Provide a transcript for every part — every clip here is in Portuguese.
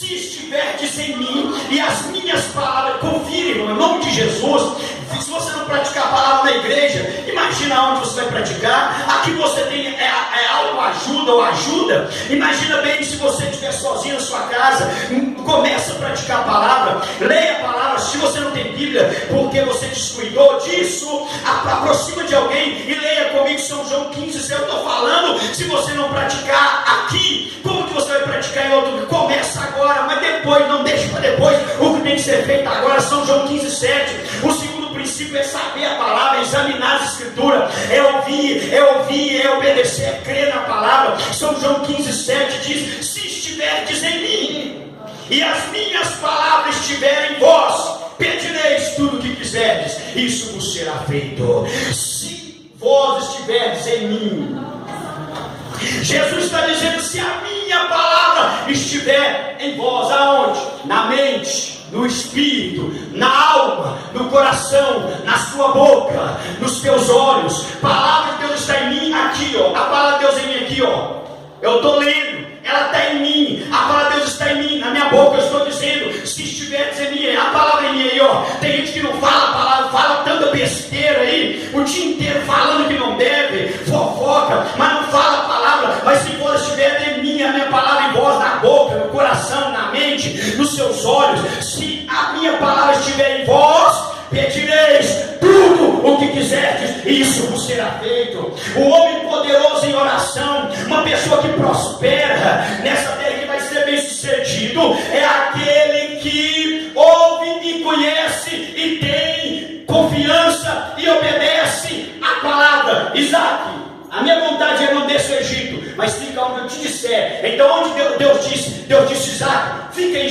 se estiverdes em mim e as minhas palavras, confira, irmão, em nome de Jesus. Se você não praticar a palavra na igreja, imagina onde você vai praticar. Aqui você tem autoajuda ou ajuda. Imagina bem se você estiver sozinho na sua casa, começa a praticar a palavra, leia a palavra. Se você não tem Bíblia, porque você descuidou disso, aproxima de alguém e leia comigo São João 15. Se eu estou falando, se você não praticar aqui, como que você vai praticar em outro? Começa agora, mas depois, não deixe para depois o que tem que ser feito agora. São João 15, 7. O segundo princípio é saber a palavra, examinar as escrituras, é ouvir, é obedecer, é crer na palavra. São João 15, 7 diz: se estiverdes em mim e as minhas palavras estiverem em vós, pedireis tudo o que quiserdes, isso vos será feito. Se vós estiverdes em mim, Jesus está dizendo: se a minha palavra estiver em vós, aonde? Na mente, no espírito, na alma, no coração, na sua boca, nos teus olhos. A palavra de Deus está em mim aqui, ó. A palavra de Deus em mim aqui, ó. Eu estou lendo, ela está em mim. A palavra de Deus está em mim, na minha boca eu estou dizendo: se estiveres em mim, a palavra em mim aí, ó. Tem gente que não fala a palavra, fala tanta besteira aí, o dia inteiro falando que não deve, fofoca, mas não fala a palavra. Mas se vós estiver em mim, a minha palavra em vós, na boca, no coração, na mente, nos seus olhos, se a minha palavra estiver em vós, pedireis tudo o que quiserdes, e isso vos será feito. O homem poderoso em oração, uma pessoa que prospera nessa terra, que vai ser bem sucedido, é aquele que ouve e conhece e tem confiança e obedece a palavra. Isaac, a minha vontade é não descer ao Egito, mas fica onde eu te disser. Então onde Deus disse: Isaac, fica em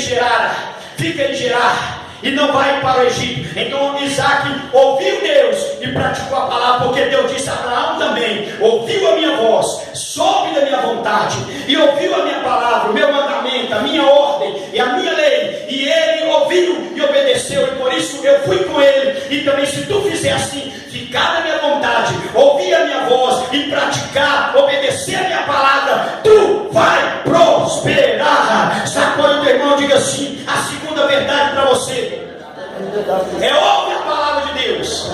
Gerar, e não vai para o Egito. Então Isaac ouviu Deus e praticou a palavra, porque Deus disse a Abraão também: ouviu a minha voz, soube da minha vontade, e ouviu a minha palavra, o meu mandamento, a minha ordem e a minha lei, e ele ouviu e obedeceu, e por isso eu fui com ele. E também, se tu fizer assim, ficar na minha vontade, ouvir a minha voz e praticar, obedecer a minha palavra, tu vai prosperar. Sacode o teu irmão, diga assim: a segunda verdade para você é: ouve a palavra de Deus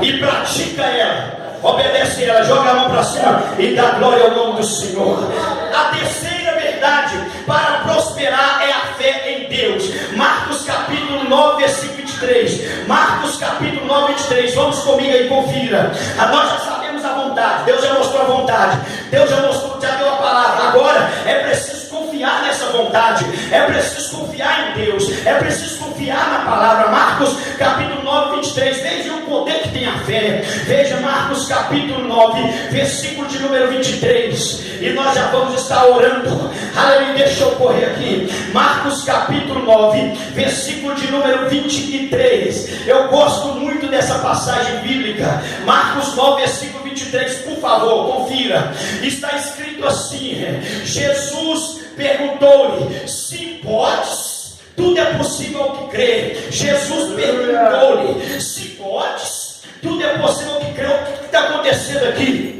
e pratica ela, obedece ela, joga a mão para cima e dá glória ao nome do Senhor. A terceira verdade para prosperar é a fé em Deus. Marcos capítulo 9, versículo 23. Marcos capítulo 9, 23. Vamos comigo aí, confira. Nós já sabemos a vontade, Deus já mostrou a vontade, Deus já deu a palavra. Agora é preciso confiar nessa vontade, é preciso confiar em Deus, é preciso confiar na palavra. Marcos capítulo 9, 23. Veja o poder que tem a fé. Veja Marcos capítulo 9, versículo de número 23. E nós já vamos estar orando. Aleluia, deixa eu correr aqui. Marcos capítulo 9, versículo de número 23. Eu gosto muito dessa passagem bíblica. Marcos 9, versículo 23, por favor, confira. Está escrito assim: Jesus perguntou-lhe: se podes? Tudo é possível ao que crê. Jesus perguntou-lhe: se podes? Tudo é possível ao que crê. O que está acontecendo aqui?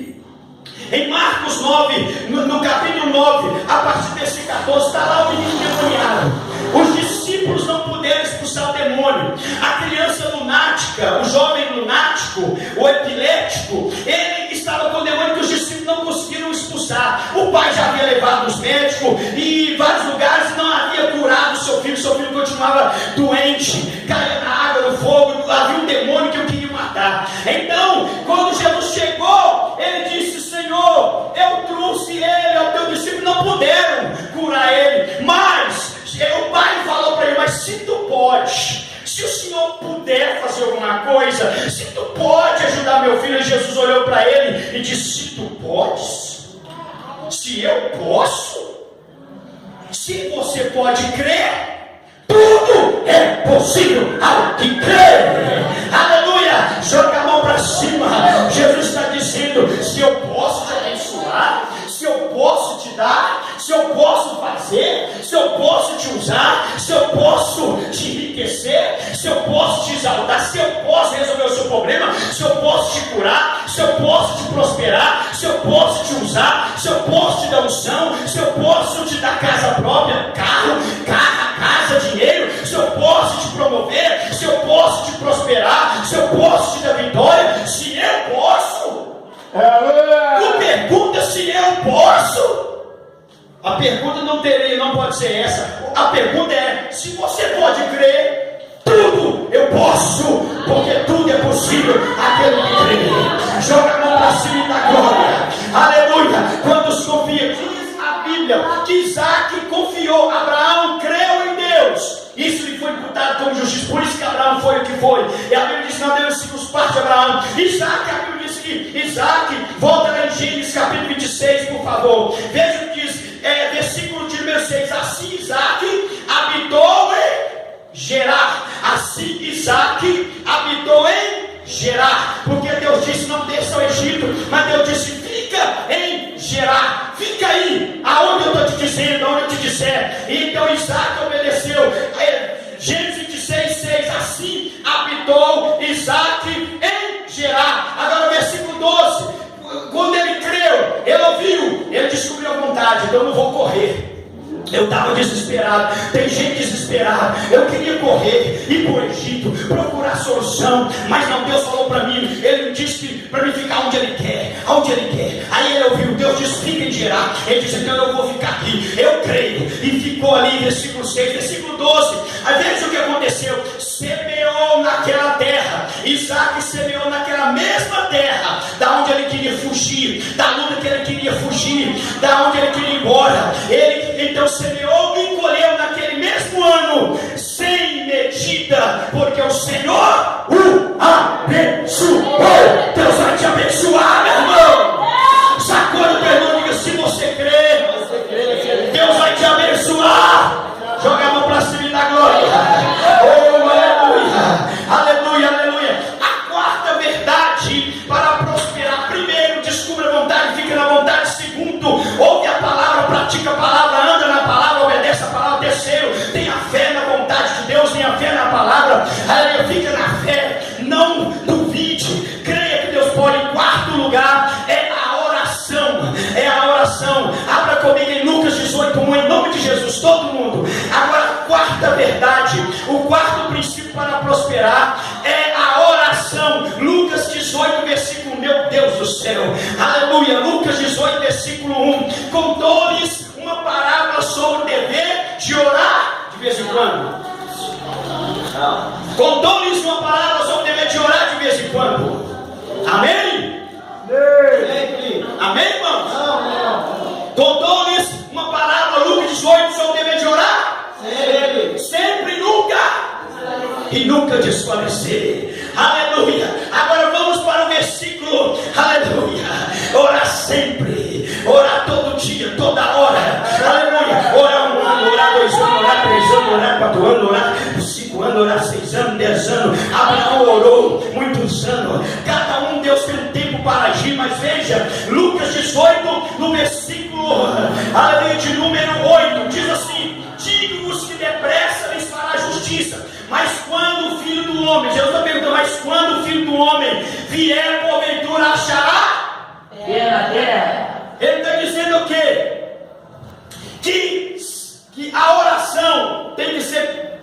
Em Marcos 9, no capítulo 9, a partir desse 14, está lá o menino endemoniado. Os discípulos não puderam expulsar o demônio. A criança lunática, o jovem lunático, o epilético, ele estava com o demônio que os discípulos não conseguiram expulsar. O pai já havia levado os médicos e em vários lugares não havia curado seu filho continuava doente, caía na água, no fogo, havia um demônio que eu queria matar. Então, quando Jesus chegou, ele disse: Senhor, eu trouxe ele ao teu discípulo, não puderam curar ele, mas o pai falou para ele: mas se tu pode, se o Senhor puder fazer alguma coisa, se tu pode ajudar meu filho. E Jesus olhou para ele e disse: se tu podes, se eu posso, se você pode crer, tudo é possível ao que crê. Aleluia, joga a mão para cima. Jesus está dizendo: se eu posso te abençoar, se eu posso te dar, se eu posso fazer, se eu posso te usar, se eu posso te enriquecer, se eu posso te exaltar, se eu posso resolver o seu problema, se eu posso te curar, se eu posso te prosperar, se eu posso te usar, se eu posso te dar unção, se eu posso te dar casa própria, carro, pode ser essa. A pergunta é: se você pode crer, tudo eu posso, porque tudo é possível aquele que crê. Joga a mão para cima da glória. Aleluia. Quando se confia, diz a Bíblia que Isaac confiou. Abraão creu em Deus, isso lhe foi imputado como justiça. Por isso que Abraão foi o que foi. E a Bíblia diz: não devemos seguir os passos de Abraão. Isaac, a Bíblia diz que Isaac, volta lá em Gênesis capítulo 26, por favor. Veja o que diz, versículo de número 6. Assim Isaac habitou em Gerar. Assim Isaac habitou em Gerar. Porque Deus disse: não desça ao Egito. Mas Deus disse: fica em Gerar. Fica aí, aonde eu estou te dizendo, aonde eu te disser. Então Isaac obedeceu. Gênesis 26, 6. Assim habitou Isaac em Gerar. Agora o versículo 12. Quando ele creu, ele ouviu, ele descobriu a vontade. Então eu não vou correr. Eu estava desesperado. Tem gente desesperada. Eu queria correr, ir para o Egito, procurar solução. Mas não, Deus falou para mim. Ele disse para mim ficar onde Ele quer. Onde Ele quer. Aí ele ouviu. Deus disse: fica em Gerar. Ele disse: então eu vou ficar aqui. Eu creio. E ficou ali, versículo 6, versículo 12. Aí veja o que aconteceu. Semeou naquela terra. Isaac semeou naquela mesma terra, da onde ele queria fugir, da luta que ele queria fugir, da onde ele queria ir embora. Ele então semeou e colheu naquele mesmo ano, sem medida, porque o Senhor o abençoou. Deus vai te abençoar, meu irmão. Sacode o teu irmão e diga: se você crê, Deus vai te abençoar. Joga a mão para cima da glória. Oh, aleluia, aleluia, aleluia. A quarta verdade para prosperar: primeiro, descubra a vontade, fica na vontade. Segundo, ouve a palavra, pratica a palavra, anda na palavra, obedece a palavra. Terceiro, tenha fé na vontade de Deus, tenha fé na palavra. Aleluia, fica na fé, não duvide, creia que Deus pode. Em quarto lugar, é a oração. É a oração. Abra comigo em Lucas 18:1, em nome de Jesus, todo mundo. Agora, a quarta verdade, o quarto princípio para prosperar é a oração. Lucas 18, versículo 1. Meu Deus do céu, aleluia. Lucas 18, versículo 1. Contou-lhes uma parábola sobre o dever de orar de vez em quando. Contou-lhes uma parábola sobre o dever de orar de vez em quando. Amém? Amém, irmãos? Contou-lhes uma parábola, Lucas 18, sobre o dever de orar. Sempre, nunca. E nunca desfalecer. Aleluia. Agora vamos para o versículo. Aleluia. Orar sempre. Orar todo dia, toda hora. Aleluia. Orar 1 ano, orar 2 anos, orar 3 anos, orar 4 anos, orar 5 anos, orar 6 anos, 10 anos. Abraão orou muitos anos. Cada um, Deus tem um tempo para agir. Mas veja, Lucas 18, no versículo, aleluia, de número 8, diz assim: digo-vos que depressa lhes fará justiça. Mas quando o Filho do Homem, Jesus está perguntando, mas quando o Filho do Homem vier, porventura achará na terra? Ele está dizendo o quê? Que a oração tem que ser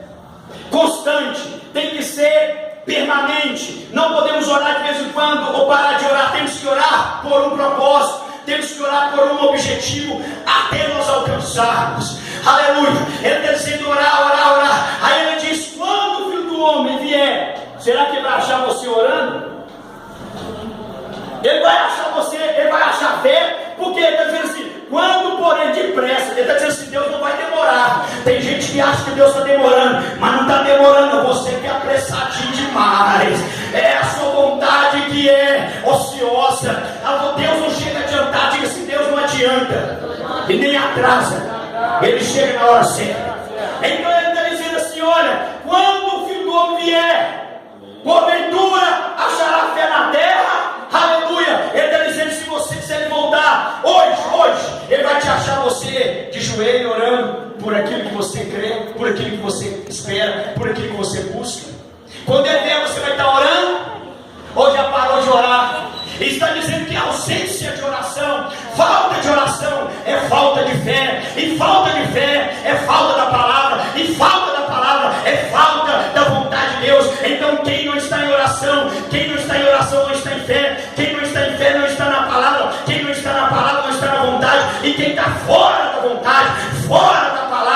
constante, tem que ser permanente. Não podemos orar de vez em quando ou parar de orar. Temos que orar por um propósito, temos que orar por um objetivo até nós alcançarmos. Aleluia. Ele está dizendo orar, orar, orar. Aí ele diz: quando o Filho do Homem vier, será que ele vai achar você orando? Ele vai achar você, ele vai achar fé, porque ele está dizendo assim: quando porém depressa. Ele está dizendo assim: Deus não vai demorar. Tem gente que acha que Deus está demorando, mas não está demorando. Você que é apressadinho demais. É a sua vontade que é ociosa. Deus não chega a adiantar. Diga assim: Deus não adianta e nem atrasa. Ele chega na hora certa. Então ele está dizendo assim: olha, quando o Filho do Homem vier, porventura achará fé na terra. Aleluia. Ele está dizendo: se ele voltar hoje, ele vai te achar você de joelho orando por aquilo que você crê, por aquilo que você espera, por aquilo que você busca. Quando ele vier, você vai estar orando ou já parou de orar? Ele está dizendo que a ausência de oração, falta de oração é falta de fé, e falta de fé é falta da palavra, e falta da palavra é falta da vontade de Deus. Então quem não está em oração, não está em fé. Quem não está em fé não está na palavra. Quem não está na palavra não está na vontade. E quem está fora da vontade, fora da palavra,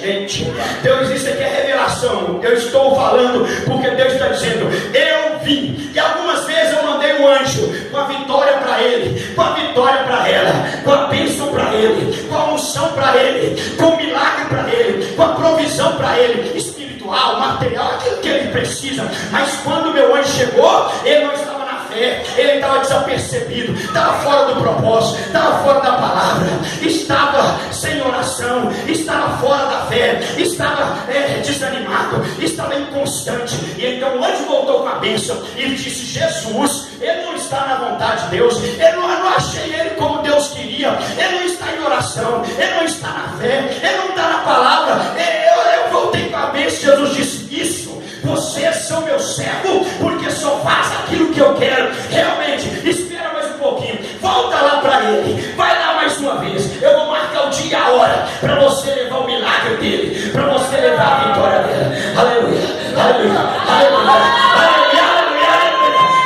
gente. Deus, isso aqui é revelação. Eu estou falando porque Deus está dizendo, eu vim. E algumas vezes eu mandei um anjo com a vitória para ele, com a vitória para ela, com a bênção para ele, com a unção para ele, com o milagre para ele, com a provisão para ele, espiritual, material, aquilo que ele precisa. Mas quando meu anjo chegou, ele não estava na fé, ele estava desapercebido, estava fora do propósito, estava fora da palavra, estava sem oração, estava fora da fé, estava desanimado, estava inconstante. E então o anjo voltou com a bênção e ele disse: Jesus, ele não está na vontade de Deus, eu não achei ele como Deus queria, ele não está em oração, ele não está na fé, ele não está na palavra. Eu voltei com a bênção. Jesus disse: isso, vocês são meu servo, porque só faz aquilo que eu quero. Realmente, espera mais um pouquinho, volta lá para ele, vai lá mais uma vez, eu vou marcar o dia e a hora para você levar o milagre dele, para você levar a vitória dele. Aleluia, aleluia, aleluia, aleluia,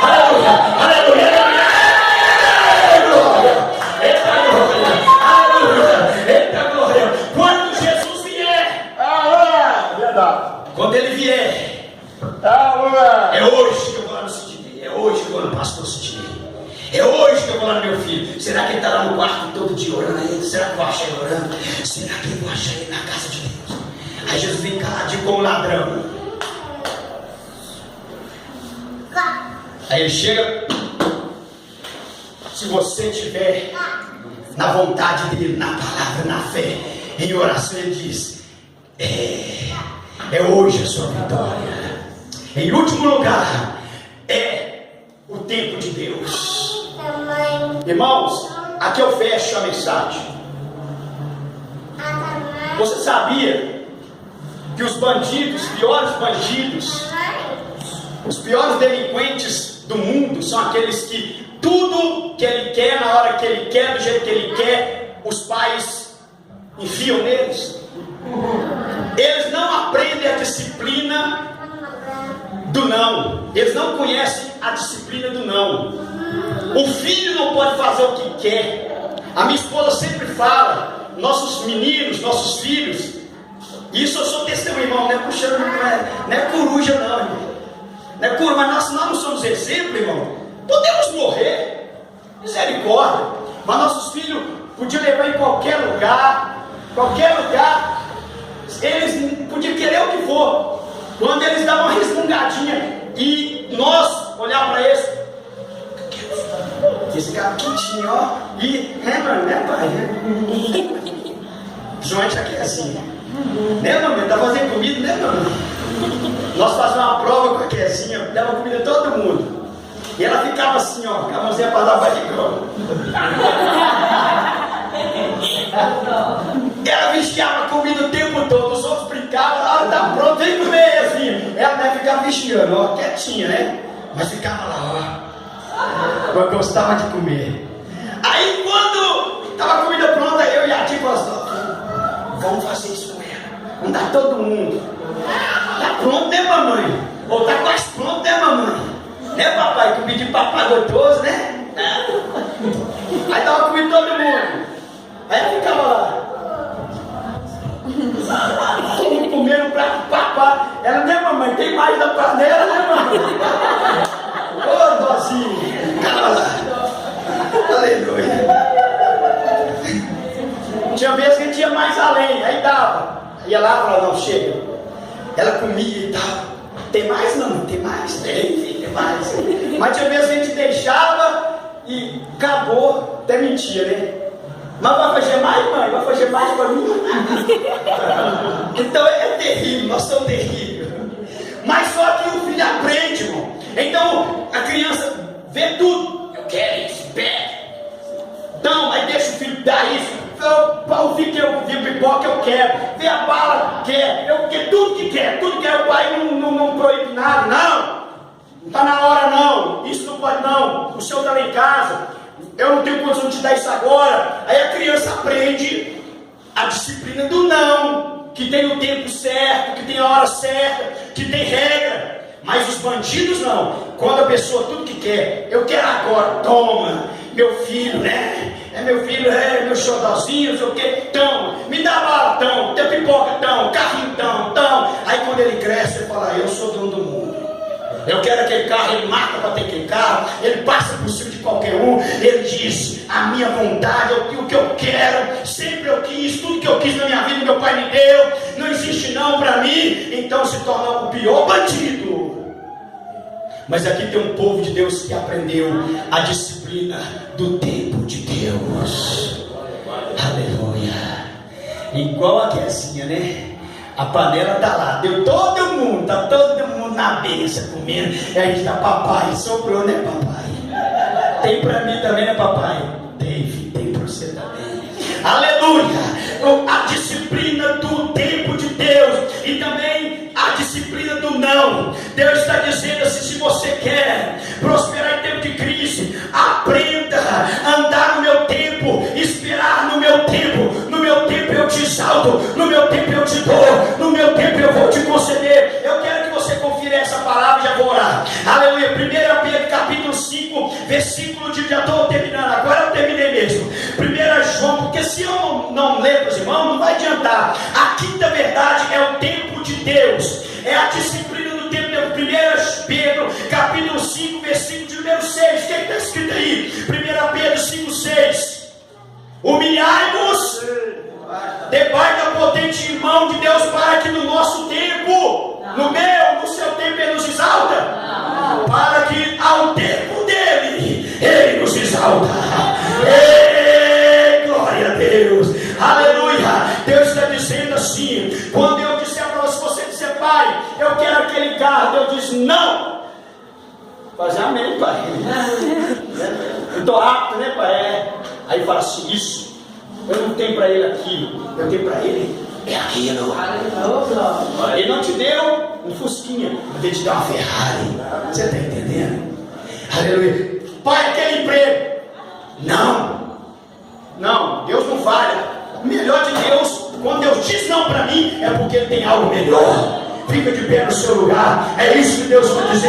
aleluia, aleluia, aleluia, aleluia, eita glória, aleluia, eita glória. Quando Jesus vier, quando ele vier, é hoje que eu vou lá no Sidney, é hoje que eu vou no pastor Sidney, é hoje que eu vou lá no meu filho. Será que ele está lá no quarto todo dia orando a ele? Será que eu vou achar ele orando? Será que eu vou achar ele na casa de Deus? Aí Jesus vem caladinho como ladrão. Aí ele chega. Se você estiver na vontade dele, na palavra, na fé, em oração, ele diz: é hoje a sua vitória. Em último lugar, é o tempo de Deus. Irmãos, aqui eu fecho a mensagem. Você sabia que os bandidos, os piores delinquentes do mundo são aqueles que tudo que ele quer, na hora que ele quer, do jeito que ele quer, os pais enfiam neles? Eles não aprendem a disciplina do não. Eles não conhecem a disciplina do não. O filho não pode fazer o que quer. A minha esposa sempre fala, nossos meninos, nossos filhos, isso eu sou testemunho, irmão, não é puxando, não é coruja não, irmão. Não é coruja, mas nós não somos exemplo, irmão. Podemos morrer, misericórdia, mas nossos filhos podiam levar em qualquer lugar, eles podiam querer o que for. Quando eles davam uma resmungadinha e nós olhar para eles, esse cara quentinho, ó, e, mano, né, pai? João aqui é assim, né, mano? Tá fazendo comida, né, mano? Nós fazíamos uma prova com a Kezinha, dava comida a todo mundo. E ela ficava assim, ó, com a mãozinha para dar barrigão. Ela vigiava a comida o tempo todo, os outros brincavam, na hora tá pronto, vem comer assim. Ela deve ficar vigiando, ó, quietinha, né? Mas ficava lá, ó. Eu gostava de comer. Aí quando tava a comida pronta, eu e a tia falamos: vamos fazer isso com ela. Vamos dar todo mundo. Tá pronto, né, mamãe? Ou tá quase pronto, né, mamãe? Né, papai? Comida de papai gostoso, né? Aí tava comendo todo mundo. Aí ela ficava lá. Todo mundo comendo um prato de papai. Ela, né, mamãe? Tem mais na panela, né, mamãe? Ô, dozinho, calma lá. Aleluia. Tinha vezes que tinha mais além, aí dava. Ia lá e falava: não, chega. Ela comia e tal. Tem mais? Não, tem mais? Tem mais. Mas tinha vezes que a gente deixava e acabou. Até mentira, né? Mas vai fazer mais, mãe? Vai fazer mais para mim? Então é terrível, nós somos terríveis. Mas só que o filho aprende, irmão. Então a criança vê tudo. Eu quero isso, pede. Então, aí deixa o filho dar isso. O filho que eu vi pipoca, eu quero. Vê a bala, quer. Eu quero tudo que quer. Tudo que é. O pai não proíbe nada, não. Não está na hora, não. Isso não pode, não. O senhor está lá em casa. Eu não tenho condição de te dar isso agora. Aí a criança aprende a disciplina do não. Que tem o tempo certo, que tem a hora certa, que tem regra. Mas os bandidos não. Quando a pessoa tudo que quer, eu quero agora, toma, meu filho, né? É meu filho, é meu xodózinho, não sei o que, toma, me dá bala, toma, tem pipoca. pipoca tão, carrinho tão. Aí quando ele cresce, ele fala, eu sou dono do mundo. Eu quero aquele carro, ele mata para ter aquele carro, ele passa por cima de qualquer um, ele diz, a minha vontade, o que eu quero, sempre eu quis, tudo que eu quis na minha vida, meu pai me deu, não existe não para mim, então se torna o pior bandido. Mas aqui tem um povo de Deus que aprendeu a disciplina do tempo de Deus. Aleluia. Igual a Kezinha, né? A panela tá lá, deu todo mundo, tá todo mundo na benção comendo. E a gente tá, papai, sobrou, né, papai? Tem pra mim também, né, papai? Tem, filho, tem pra você também. Aleluia! A disciplina do tempo de Deus e também a disciplina do não. Deus está dizendo assim: se você quer prosperar em tempo de crise, aprenda a andar no meu tempo, esperar no meu tempo. No meu tempo eu te exalto, no meu tempo eu te dou, no meu tempo eu vou te conceder. Eu quero que você confira essa palavra e já vou orar. Aleluia. 1 Pedro capítulo 5, versículo de, já estou terminando, agora eu terminei mesmo. 1 João, porque se eu não ler para os irmãos, não vai adiantar. A quinta verdade é o tempo de Deus, é a disciplina do tempo de Deus. 1 Pedro capítulo 5, versículo de número 6. O que está escrito aí? 1 Pedro 5, 6. Humilhai-vos debaixo da potente mão de Deus, para que no nosso tempo, no seu tempo ele nos exalta, para que ao tempo dele ele nos exalta. Ei, glória a Deus, aleluia. Deus está dizendo assim: quando eu disser para você, você disser, pai, eu quero aquele carro, Deus diz não. Faz amém, pai. Eu estou apto, né, pai? Aí fala assim: isso, eu não tenho para ele aquilo, eu tenho para ele é aquilo. Ele não te deu um Fusquinha, mas ele te deu uma Ferrari. Você está entendendo? Aleluia. Pai, aquele emprego, não, Deus não falha. O melhor de Deus, quando Deus diz não para mim, é porque ele tem algo melhor. Fica de pé no seu lugar. É isso que Deus está dizendo.